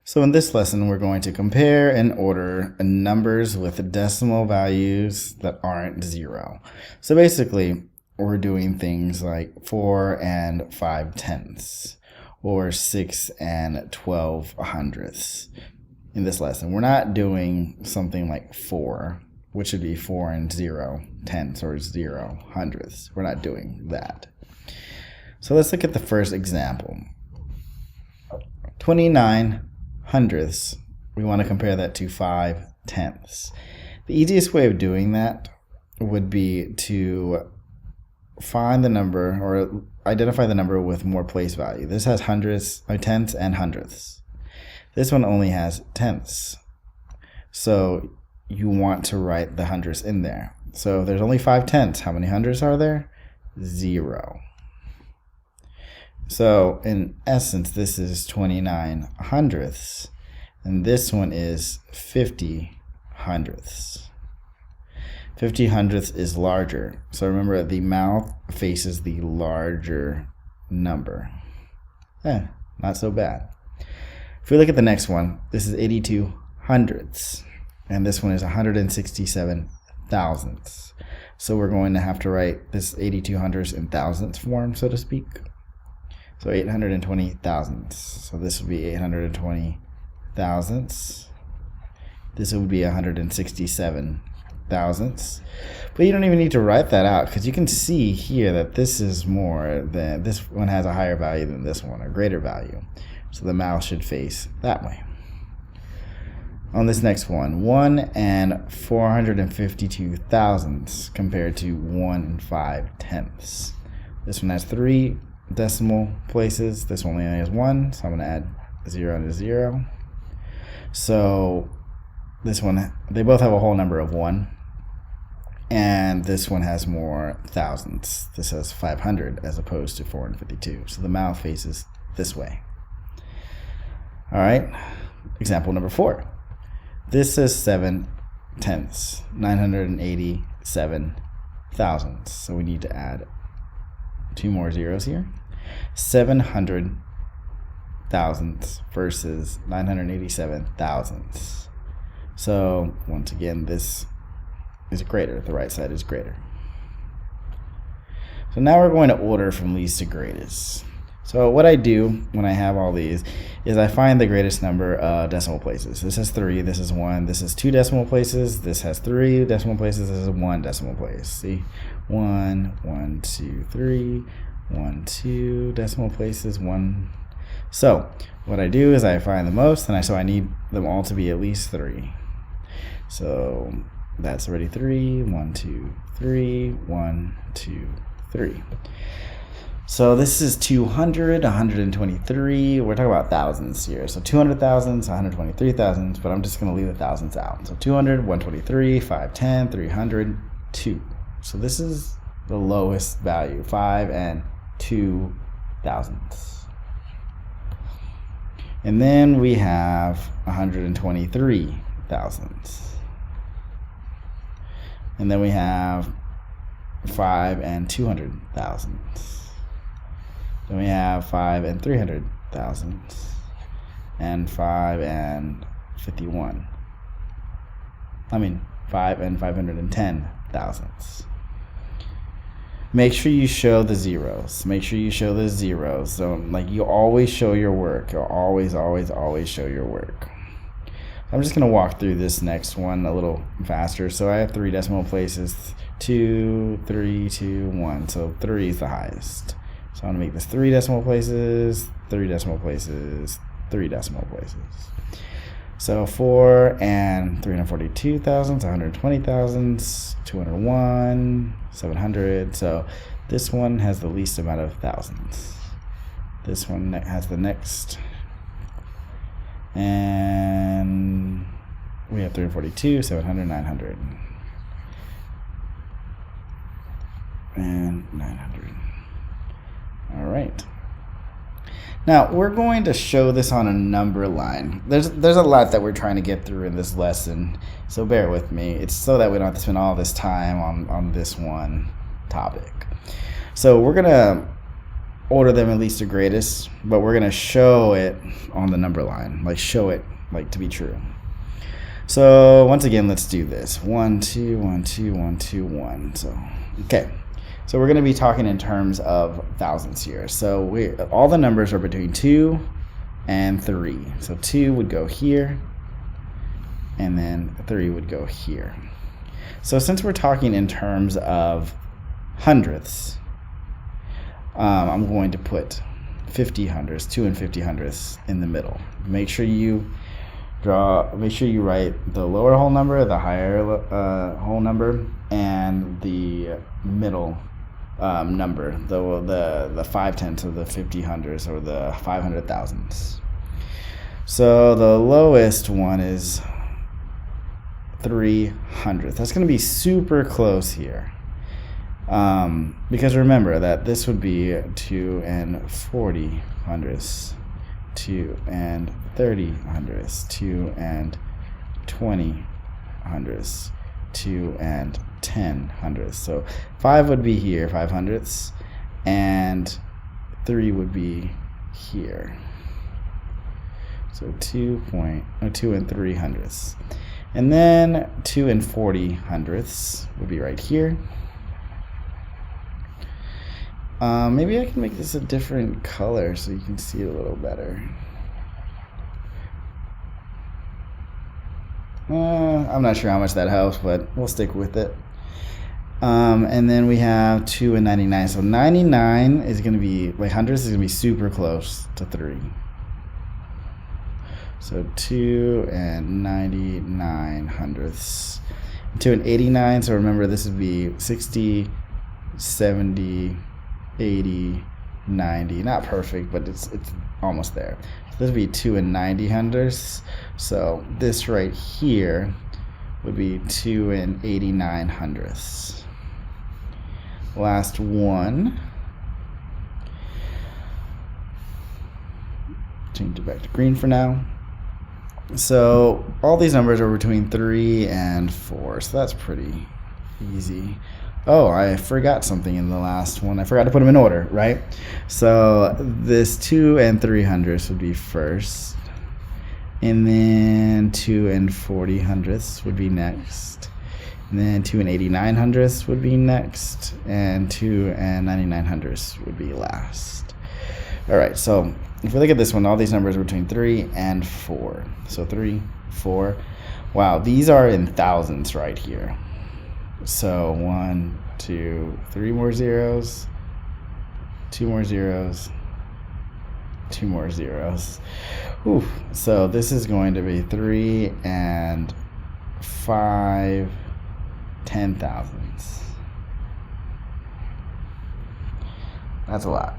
So in this lesson, we're going to compare and order numbers with decimal values that aren't 0. So basically, we're doing things like 4 and 5/10ths or 6 and 12/100ths. In this lesson, we're not doing something like 4, which would be 4 and 0/10ths or 0/100ths. We're not doing that. So let's look at the first example. 29/100ths, we want to compare that to 5/10ths. The easiest way of doing that would be to find the number or identify the number with more place value. This has hundredths, tenths, and hundredths. This one only has tenths. So you want to write the hundredths in there. So if there's only 5/10ths, how many hundredths are there? 0. So in essence, this is 29/100ths, and this one is 50/100ths. 50/100ths is larger. So remember, the mouth faces the larger number. Not so bad. If we look at the next one, this is 82/100ths, and this one is 167/1000ths. So we're going to have to write this 82/100ths in thousandths form, so to speak. So 820/1000ths. So this would be 820/1000ths. This would be 167/1000ths. But you don't even need to write that out, because you can see here that this is more than, this one has a higher value than this one, a greater value. So the mouth should face that way. On this next one, 1 and 452/1000ths compared to 1 and 5/10ths. This one has 3 decimal places. This one only has 1, so I'm going to add 0 to 0. So this one, they both have a whole number of 1, and this one has more thousandths. This has 500 as opposed to 452. So the mouth faces this way. All right, example number 4. This is 7/10ths, 987/1000ths. So we need to add 2 more zeros here. 700/1000ths versus 987/1000ths. So once again, this is greater. The right side is greater. So now we're going to order from least to greatest. So what I do when I have all these is I find the greatest number of decimal places. This has 3, this is 1, this is 2 decimal places, this has 3 decimal places, this is 1 decimal place. See? 1, 1, 2, 3, 1, 2 decimal places, 1. So what I do is I find the most, and so I need them all to be at least 3. So that's already 3, 1, 2, 3, 1, 2, 3. So this is 200, 123. We're talking about thousands here. So 200,000s, 123,000s, but I'm just going to leave the thousands out. So 200, 123, 510, 300, 2. So this is the lowest value, 5 and 2 thousandths. And then we have 123 thousandths. And then we have 5 and 200 thousandths. Then we have 5 and 300 thousandths, and 5 and 51. 5 and 510 thousandths. Make sure you show the zeros. Make sure you show the zeros. So you always show your work. You'll always, always, always show your work. I'm just going to walk through this next one a little faster. So I have 3 decimal places, 2, 3, 2, 1. So 3 is the highest. So I'm going to make this 3 decimal places, 3 decimal places, 3 decimal places. So 4 and 342 thousandths, 120 thousandths, 201, 700. So this one has the least amount of thousandths. This one has the next. And we have 342, 700, 900. And 900. All right. Now we're going to show this on a number line. There's a lot that we're trying to get through in this lesson, so bear with me. It's so that we don't have to spend all this time on this one topic. So we're gonna order them in least to greatest, but we're gonna show it on the number line, like show it like to be true. So once again, let's do this. 1, 2, 1, 2, 1, 2, 1. So okay. So we're going to be talking in terms of thousands here. So all the numbers are between 2 and 3. So 2 would go here, and then 3 would go here. So since we're talking in terms of hundredths, I'm going to put 50 hundredths, 2 and 50 hundredths in the middle. Make sure you write the lower whole number, the higher whole number, and the middle number, the 5/10 of the 50 hundredths or the 500 thousandths. So the lowest one is 300. That's going to be super close here, because remember that this would be 2 and 40 hundredths, 2 and 30 hundredths, 2 and 20 hundredths, 2 and 10 hundredths. So 5 would be here, 5 hundredths, and 3 would be here. So 2 and 3 hundredths. And then 2 and 40 hundredths would be right here. Maybe I can make this a different color so you can see it a little better. I'm not sure how much that helps, but we'll stick with it. And then we have 2 and 99. So 99 is going to be, like hundredths is going to be super close to 3. So 2 and 99 hundredths. 2 and 89, so remember this would be 60, 70, 80, 90. Not perfect, but it's almost there. So this would be 2 and 90 hundredths. So this right here would be 2 and 89 hundredths. Last one. Change it back to green for now. So all these numbers are between 3 and 4, so that's pretty easy. Oh, I forgot something in the last one. I forgot to put them in order, right? So this 2 and 3 hundredths would be first, and then 2 and 40 hundredths would be next, and then 2 and 89 hundredths would be next, and 2 and 99 hundredths would be last. All right, so if we look at this one, all these numbers are between 3 and 4. So 3, 4. Wow, these are in thousands right here. So 1, 2, 3 more zeros, 2 more zeros, 2 more zeros. Whew. So this is going to be 3 and 5 10,000ths. That's a lot.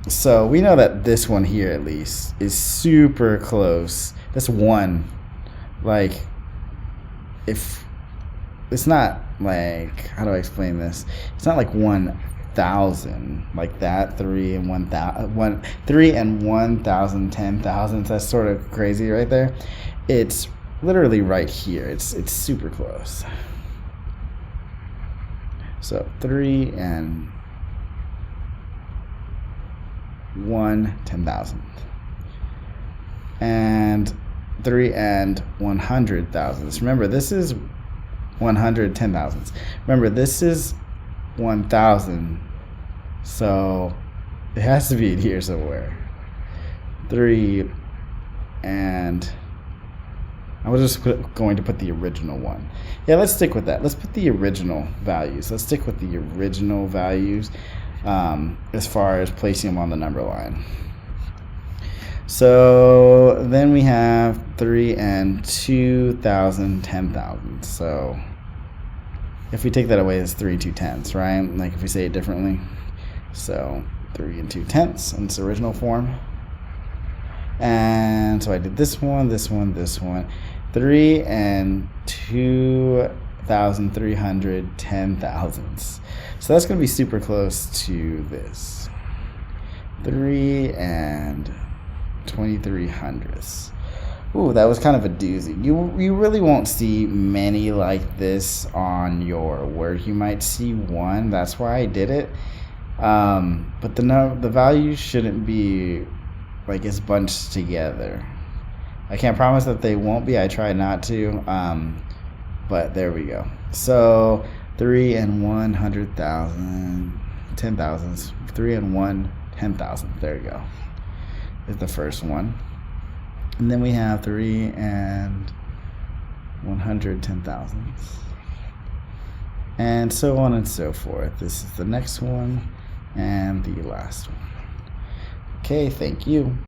So we know that this one here at least is super close. That's 1. Like, if it's not like, how do I explain this? It's not like 1,000 like that. 3 and 1,000, 3 and 1,000 10,000. That's sort of crazy right there. It's literally right here. It's super close. So 3 and 1 10,000, and 3 and 100 thousandths. Remember, this is 100 10,000ths. Remember, this is 1,000, so it has to be in here somewhere. 3 and I was just going to put the original one. Yeah, let's stick with that. Let's put the original values. Let's stick with the original values. As far as placing them on the number line. So then we have 3 and 2,000 10,000. So if we take that away, it's 3 2/10, right? Like if we say it differently. So 3 and 2/10 in its original form. And so I did this one, this one, this one. 3 and 2,300 10,000ths. So that's going to be super close to this. 3 and 23 hundredths. Ooh, that was kind of a doozy. You really won't see many like this on your work. You might see one. That's why I did it. But the values shouldn't be like it's bunched together. I can't promise that they won't be. I try not to. But there we go. So 3 and 100,000, 10,000s. 3 and 1, 10,000. There you go. Is the first one. And then we have 3 and 110,000s. And so on and so forth. This is the next one and the last one. Okay, thank you.